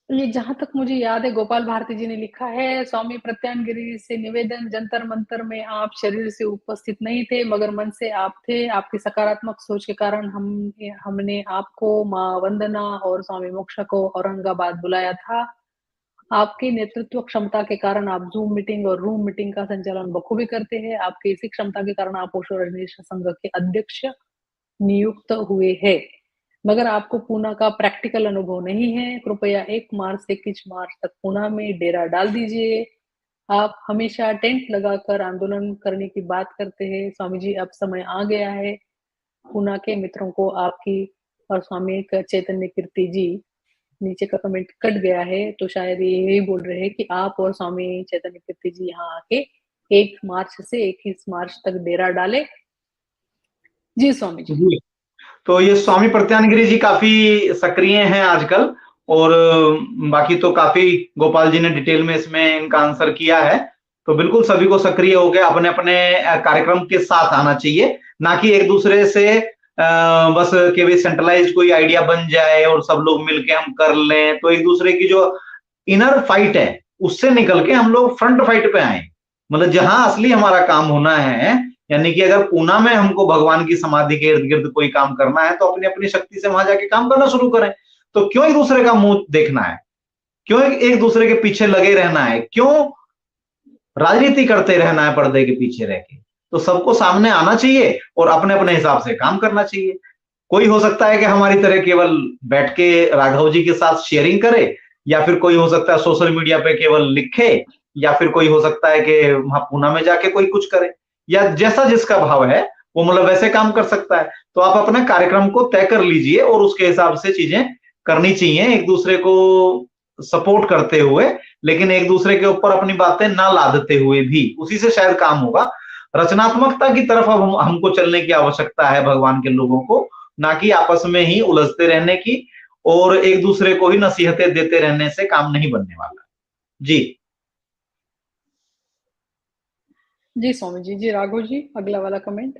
ये जहां तक मुझे याद है, गोपाल भारती जी ने लिखा है, स्वामी प्रत्यानगिरी से निवेदन, जंतर मंतर में आप शरीर से उपस्थित नहीं थे मगर मन से आप थे। आपकी सकारात्मक सोच के कारण हमने आपको, माँ वंदना और स्वामी मोक्षा को औरंगाबाद बुलाया था। आपकी नेतृत्व क्षमता के कारण आप जूम मीटिंग और रूम मीटिंग का संचालन बखूबी करते हैं। आपकी इसी क्षमता के कारण आप ओशो रजनीश संघ के अध्यक्ष नियुक्त हुए हैं, मगर आपको पूना का प्रैक्टिकल अनुभव नहीं है। कृपया 1 मार्च से 21 मार्च तक पूना में डेरा डाल दीजिए। आप हमेशा टेंट लगाकर आंदोलन करने की बात करते हैं। स्वामी जी, अब समय आ गया है। पूना के मित्रों को आपकी और स्वामी चैतन्य कीर्ति जी, नीचे का कमेंट कट गया है, तो शायद ये यही बोल रहे हैं कि आप और स्वामी चैतन्य कीर्ति जी यहाँ आके 1 मार्च से 21 मार्च तक डेरा डाले। जी स्वामी जी। जी, तो ये स्वामी प्रत्यानगिरी जी काफी सक्रिय हैं आजकल, और बाकी तो काफी गोपाल जी ने डिटेल में इसमें इनका आंसर किया है। तो बिल्कुल सभी को सक्रिय होकर अपने अपने कार्यक्रम के साथ आना चाहिए, ना कि एक दूसरे से बस केवल सेंट्रलाइज कोई आइडिया बन जाए और सब लोग मिलके हम कर लें। तो एक दूसरे की जो इनर फाइट है उससे निकल के हम लोग फ्रंट फाइट पे आए, मतलब जहां असली हमारा काम होना है। यानी कि अगर पूना में हमको भगवान की समाधि के इर्द गिर्द कोई काम करना है तो अपनी अपनी शक्ति से वहां जाके काम करना शुरू करें। तो क्यों एक दूसरे का मुंह देखना है, क्यों एक दूसरे के पीछे लगे रहना है, क्यों राजनीति करते रहना है पर्दे के पीछे रह के। तो सबको सामने आना चाहिए और अपने अपने हिसाब से काम करना चाहिए। कोई हो सकता है कि हमारी तरह केवल बैठ के राघव जी के साथ शेयरिंग करे, या फिर कोई हो सकता है सोशल मीडिया पे केवल लिखे, या फिर कोई हो सकता है कि वहां पूना में जाके कोई कुछ करे, या जैसा जिसका भाव है वो मतलब वैसे काम कर सकता है। तो आप अपना कार्यक्रम को तय कर लीजिए और उसके हिसाब से चीजें करनी चाहिए, एक दूसरे को सपोर्ट करते हुए, लेकिन एक दूसरे के ऊपर अपनी बातें ना लादते हुए भी। उसी से शायद काम होगा। रचनात्मकता की तरफ अब हमको चलने की आवश्यकता है भगवान के लोगों को, ना कि आपस में ही उलझते रहने की और एक दूसरे को ही नसीहतें देते रहने से काम नहीं बनने वाला। जी जी स्वामी जी। जी राघव जी, अगला वाला कमेंट।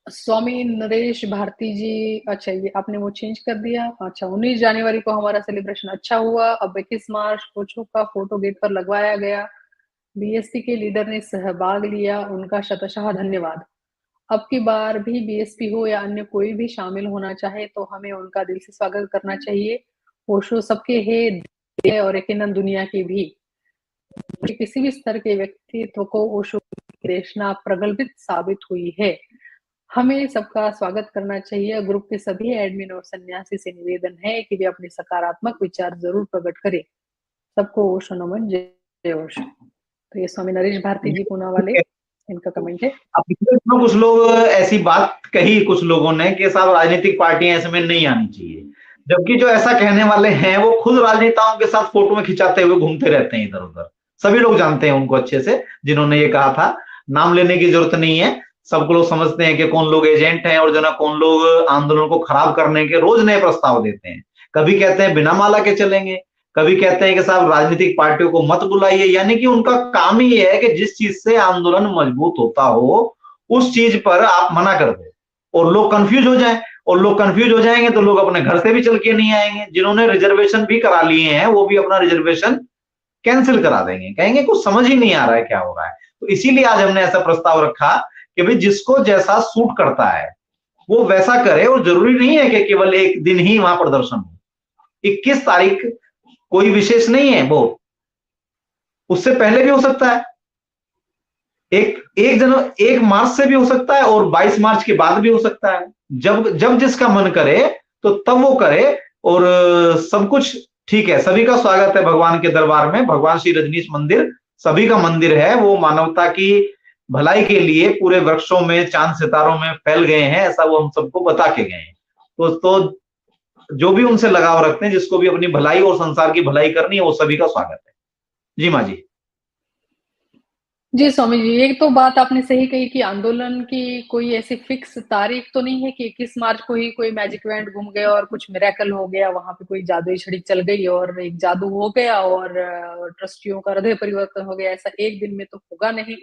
स्वामी नरेश भारती जी, अच्छा ये आपने वो चेंज कर दिया। अच्छा, 19 जनवरी को हमारा सेलिब्रेशन अच्छा हुआ। अब 21 मार्च कोचो का फोटो गेट पर लगवाया गया। बीएसपी के लीडर ने सहभाग लिया, उनका शतशः धन्यवाद। अब की बार भी बीएसपी हो या अन्य कोई भी शामिल होना चाहे तो हमें उनका दिल से स्वागत करना चाहिए। ओशो सबके है और यकीनन दुनिया की भी। किसी भी स्तर के व्यक्तित्व को ओशो की प्रेरणा प्रगल्भित साबित हुई है। हमें सबका स्वागत करना चाहिए। ग्रुप के सभी एडमिन और सन्यासी से निवेदन है कि वे अपने सकारात्मक विचार जरूर प्रकट करें। सबको ओशो नमन, जय ओशो। तो ये स्वामी नरेश भारती जी पूना वाले, इनका कमेंट है। अब कुछ लोग ऐसी बात कही कुछ लोगों ने कि साहब राजनीतिक पार्टियां इसमें नहीं आनी चाहिए, जबकि जो ऐसा कहने वाले हैं वो खुद राजनेताओं के साथ फोटो में खिंचाते हुए घूमते रहते हैं इधर उधर। सभी लोग जानते हैं उनको अच्छे से, जिन्होंने ये कहा था। नाम लेने की जरूरत नहीं है, सबको लोग समझते हैं कि कौन लोग एजेंट हैं और जो ना कौन लोग आंदोलन को खराब करने के रोज नए प्रस्ताव देते हैं। कभी कहते हैं बिना माला के चलेंगे, कभी कहते हैं कि साहब राजनीतिक पार्टियों को मत बुलाइए। यानी कि उनका काम ही है कि जिस चीज से आंदोलन मजबूत होता हो उस चीज पर आप मना कर दो और लोग कंफ्यूज हो जाएं, और लोग कंफ्यूज हो जाएंगे तो लोग अपने घर से भी चल के नहीं आएंगे। जिन्होंने रिजर्वेशन भी करा लिए हैं वो भी अपना रिजर्वेशन कैंसिल करा देंगे, कहेंगे कुछ समझ ही नहीं आ रहा है क्या हो रहा है। तो इसीलिए आज हमने ऐसा प्रस्ताव रखा कि भाई जिसको जैसा सूट करता है वो वैसा करे, और जरूरी नहीं है कि केवल एक दिन ही वहां प्रदर्शन हो। 21 तारीख कोई विशेष नहीं है, वो उससे पहले भी हो सकता है, एक मार्च से भी हो सकता है और 22 मार्च के बाद भी हो सकता है। जब जब जिसका मन करे तो तब वो करे, और सब कुछ ठीक है। सभी का स्वागत है भगवान के दरबार में। भगवान श्री रजनीश मंदिर सभी का मंदिर है, वो मानवता की भलाई के लिए पूरे वृक्षों में चांद सितारों में फैल गए हैं, ऐसा वो हम सबको बता के गए हैं। तो जो भी उनसे लगाव रखते हैं, जिसको भी अपनी भलाई और संसार की भलाई करनी है, वो सभी का स्वागत है। जी माँ जी। जी स्वामी जी, एक तो बात आपने सही कही कि आंदोलन की कोई ऐसी फिक्स तारीख तो नहीं है कि 21 मार्च को ही कोई मैजिक इवेंट घूम गया और कुछ मिरेकल हो गया, वहां पे कोई जादुई छड़ी चल गई और एक जादू हो गया और ट्रस्टियों का हृदय परिवर्तन हो गया। ऐसा एक दिन में तो होगा नहीं।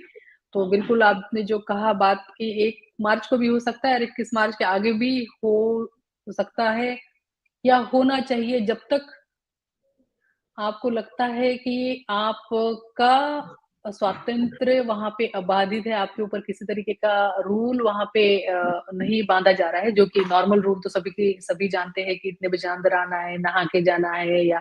तो बिल्कुल आपने जो कहा बात कि 1 मार्च को भी हो सकता है और 21 मार्च के आगे भी हो सकता है या होना चाहिए जब तक आपको लगता है कि आपका स्वातंत्र्य वहाँ पे अबाधित है, आपके ऊपर किसी तरीके का रूल वहाँ पे नहीं बाँधा जा रहा है, जो कि नॉर्मल रूल तो सभी जानते हैं कि इतने बजे अंदर आना है, नहा के जाना है या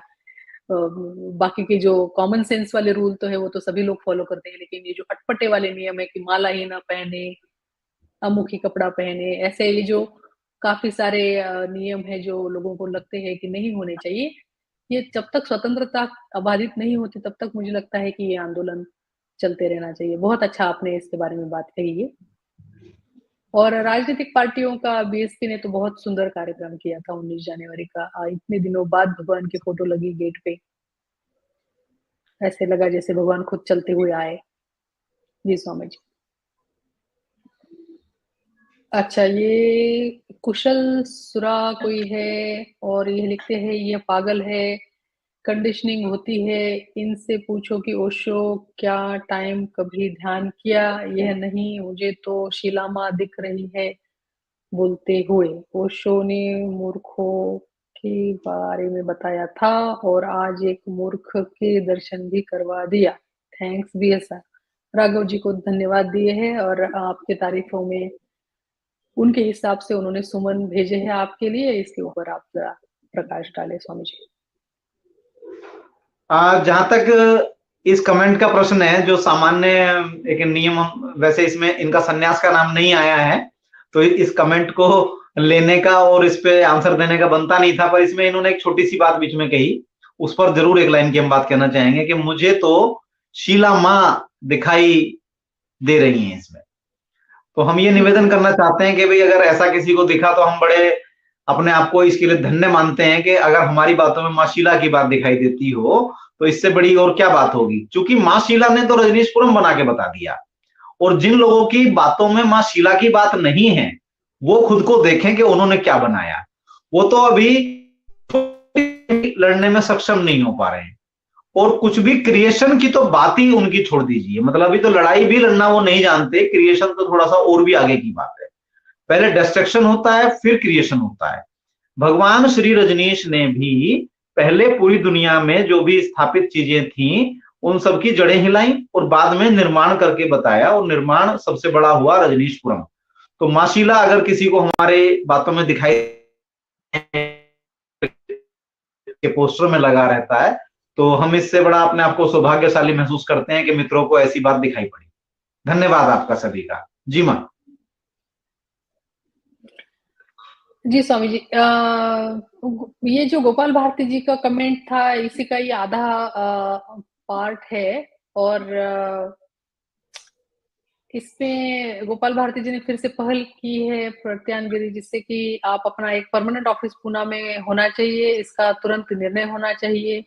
बाकी के जो कॉमन सेंस वाले रूल तो है वो तो सभी लोग फॉलो करते हैं, लेकिन ये जो अटपटे वाले नियम है कि माला ही ना पहने, अमुखी कपड़ा पहने, ऐसे ये जो काफ़ी सारे नियम हैं जो लोगों को लगते हैं कि नहीं होने चाहिए, ये जब तक स्वतंत्रता अबाधित नहीं होती तब तक मुझे लगता है कि ये आंदोलन चलते रहना चाहिए। बहुत अच्छा आपने इसके बारे में बात कही है। और राजनीतिक पार्टियों का बीएसपी ने तो बहुत सुंदर कार्यक्रम किया था 19 जनवरी का। इतने दिनों बाद भगवान की फोटो लगी गेट पे। ऐसे लगा जैसे भगवान खुद चलते हुए आए। जी स्वामी जी। अच्छा, ये कुशल सुरा कोई है और ये लिखते हैं ये पागल है, कंडीशनिंग होती है, इनसे पूछो कि ओशो क्या टाइम कभी ध्यान किया? यह नहीं, मुझे तो शीला माँ दिख रही है बोलते हुए। ओशो ने मूर्खों के बारे में बताया था और आज एक मूर्ख के दर्शन भी करवा दिया। Thanks BSR. राघव जी को धन्यवाद दिए हैं और आपके तारीफों में उनके हिसाब से उन्होंने सुमन भेजे हैं आपके लिए, इसके ऊपर आप जरा प्रकाश डालें स्वामी जी। जहां तक इस कमेंट का प्रश्न है, जो सामान्य एक नियम, वैसे इसमें इनका सन्यास का नाम नहीं आया है, तो इस कमेंट को लेने का और इस पे आंसर देने का बनता नहीं था, पर इसमें इन्होंने एक छोटी सी बात बीच में कही, उस पर जरूर एक लाइन की हम बात कहना चाहेंगे कि मुझे तो शीला माँ दिखाई दे रही हैं इसमें। तो हम ये निवेदन करना चाहते हैं कि भाई अगर ऐसा किसी को दिखा तो हम बड़े अपने आप को इसके लिए धन्य मानते हैं कि अगर हमारी बातों में माँ शीला की बात दिखाई देती हो तो इससे बड़ी और क्या बात होगी, क्योंकि माँ शीला ने तो रजनीशपुरम बना के बता दिया। और जिन लोगों की बातों में माँ शीला की बात नहीं है वो खुद को देखें कि उन्होंने क्या बनाया। वो तो अभी लड़ने में सक्षम नहीं हो पा रहे हैं और कुछ भी क्रिएशन की तो बात ही उनकी छोड़ दीजिए, मतलब अभी तो लड़ाई भी लड़ना वो नहीं जानते, क्रिएशन तो थोड़ा सा और भी आगे की बात है। पहले डिस्ट्रक्शन होता है फिर क्रिएशन होता है। भगवान श्री रजनीश ने भी पहले पूरी दुनिया में जो भी स्थापित चीजें थी उन सब की जड़ें हिलाई और बाद में निर्माण करके बताया, और निर्माण सबसे बड़ा हुआ रजनीशपुरम। तो माँ शीला अगर किसी को हमारे बातों में दिखाई के पोस्टर में लगा रहता है तो हम इससे बड़ा अपने आप को सौभाग्यशाली महसूस करते हैं कि मित्रों को ऐसी बात दिखाई पड़ी। धन्यवाद आपका सभी का। जी माँ। जी स्वामी जी। ये जो गोपाल भारती जी का कमेंट था इसी का ये आधा पार्ट है और इसमें गोपाल भारती जी ने फिर से पहल की है प्रत्यानगिरी, जिससे कि आप अपना एक परमानेंट ऑफिस पुणे में होना चाहिए, इसका तुरंत निर्णय होना चाहिए।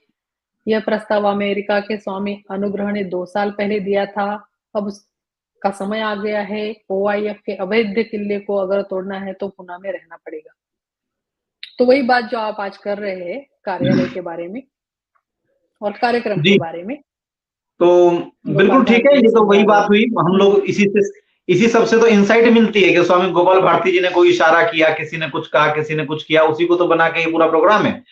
यह प्रस्ताव अमेरिका के स्वामी अनुग्रह ने 2 साल पहले दिया था, अब उसका समय आ गया है। ओआईएफ के अवैध किले को अगर तोड़ना है तो पुणे में रहना पड़ेगा। तो वही बात जो आप आज कर रहे हैं कार्यालय के बारे में और कार्यक्रम के जी बारे में। तो बिल्कुल गोपाल ठीक है, भारती जी ये तो वही समझा बात हुई। हम रहे। लोग इसी सबसे तो इंसाइट मिलती है कि स्वामी गोपाल भारती जी ने कोई इशारा किया, किसी ने कुछ कहा, किसी ने कुछ किया, उसी को तो बना के ये पूरा प्रोग्राम है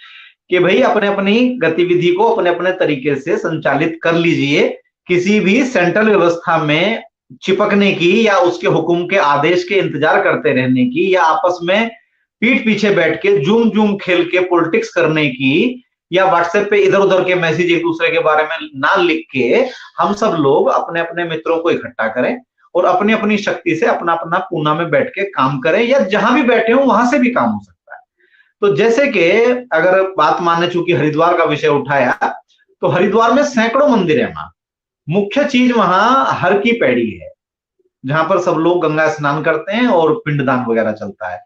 कि भाई अपने अपनी गतिविधि को अपने अपने तरीके से संचालित कर लीजिए। किसी भी सेंट्रल व्यवस्था में चिपकने की या उसके हुक्म के आदेश के इंतजार करते रहने की या आपस में पीठ पीछे बैठ के जूम जूम खेल के पॉलिटिक्स करने की या व्हाट्सएप पे इधर उधर के मैसेज एक दूसरे के बारे में ना लिख के हम सब लोग अपने अपने मित्रों को इकट्ठा करें और अपनी अपनी शक्ति से अपना अपना पूना में बैठ के काम करें, या जहां भी बैठे हो वहां से भी काम हो सकता है। तो जैसे कि अगर बात माने, चूंकि हरिद्वार का विषय उठाया, तो हरिद्वार में सैकड़ों मंदिर है। वहां मुख्य चीज वहां हर की पैड़ी है, जहां पर सब लोग गंगा स्नान करते हैं और पिंडदान वगैरह चलता है।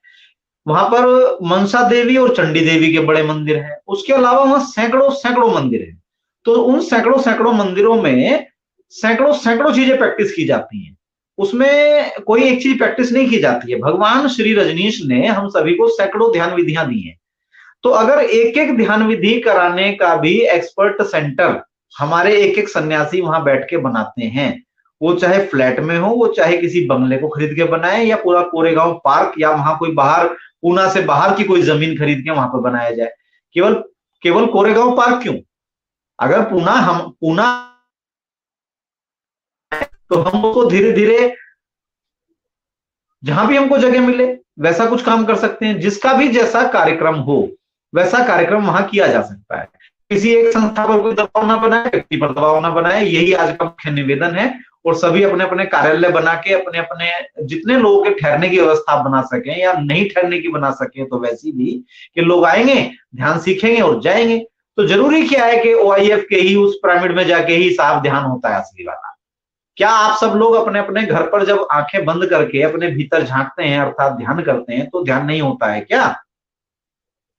वहां पर मनसा देवी और चंडी देवी के बड़े मंदिर हैं। उसके अलावा वहां सैकड़ों सैकड़ों मंदिर हैं। तो उन सैकड़ों सैकड़ों मंदिरों में सैकड़ों सैकड़ों चीजें प्रैक्टिस की जाती हैं, उसमें कोई एक चीज प्रैक्टिस नहीं की जाती है। भगवान श्री रजनीश ने हम सभी को सैकड़ों ध्यान विधियां दी हैं। तो अगर एक एक ध्यान विधि कराने का भी एक्सपर्ट सेंटर हमारे एक एक सन्यासी वहां बैठ के बनाते हैं, वो चाहे फ्लैट में हो, वो चाहे किसी बंगले को खरीद के बनाए या पूरा कोरेगांव पार्क या वहां कोई बाहर पूना से बाहर की कोई जमीन खरीद के वहां पर बनाया जाए। केवल केवल कोरेगांव पार्क क्यों? अगर पूना तो हम उसको धीरे धीरे जहां भी हमको जगह मिले वैसा कुछ काम कर सकते हैं। जिसका भी जैसा कार्यक्रम हो वैसा कार्यक्रम वहां किया जा सकता है। किसी एक संस्था पर कोई दबाव ना बनाए, व्यक्ति पर दबाव ना बनाए, यही आज का मुख्य निवेदन है। और सभी अपने अपने कार्यालय बना के अपने अपने जितने लोगों के ठहरने की व्यवस्था बना सकें या नहीं ठहरने की बना सके तो वैसी भी कि लोग आएंगे, ध्यान सीखेंगे और जाएंगे। तो जरूरी क्या है कि ओआईएफ के ही उस पिरामिड में जाके ही साफ ध्यान होता है असली वाला? क्या आप सब लोग अपने अपने घर पर जब आंखें बंद करके अपने भीतर झांकते हैं अर्थात ध्यान करते हैं तो ध्यान नहीं होता है क्या?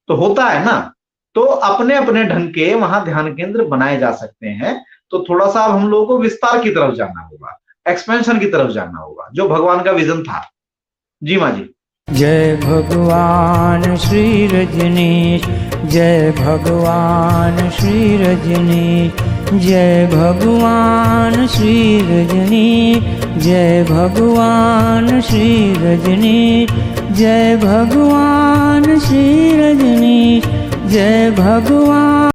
तो होता है ना। तो अपने अपने ढंग के वहां ध्यान केंद्र बनाए जा सकते हैं। तो थोड़ा सा अब हम लोगों को विस्तार की तरफ जाना होगा, एक्सपेंशन की तरफ जाना होगा, जो भगवान का विजन था। जी माँ जी। जय भगवान श्री रजनीश, जय भगवान श्री रजनीश, जय भगवान श्री रजनीश, जय भगवान श्री रजनीश, जय भगवान श्री रजनीश, जय भगवान।